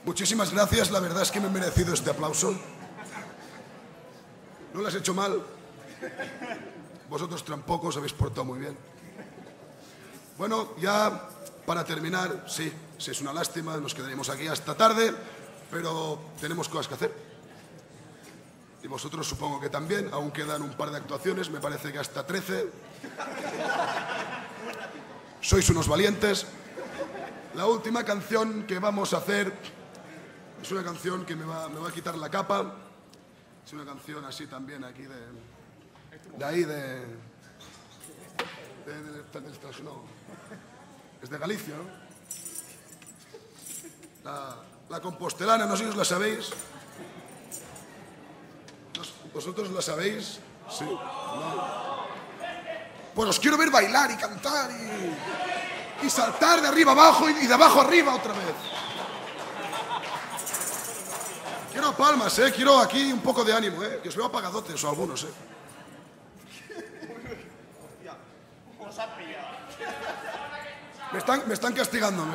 Muchísimas gracias, la verdad es que me he merecido este aplauso. No lo has hecho mal. Vosotros tampoco os habéis portado muy bien. Bueno, ya para terminar, sí, es una lástima, nos quedaremos aquí hasta tarde, pero tenemos cosas que hacer. Y vosotros supongo que también, aún quedan un par de actuaciones, me parece que hasta 13. Sois unos valientes. La última canción que vamos a hacer es una canción que me va a quitar la capa. Es una canción así también aquí de ahí, no, es de Galicia, ¿no? La compostelana, no sé si os la sabéis. ¿Vosotros la sabéis? Sí. No. Pues os quiero ver bailar y cantar y saltar de arriba abajo y de abajo arriba otra vez. Quiero palmas, quiero aquí un poco de ánimo, que os veo apagadotes o algunos, Me están castigando,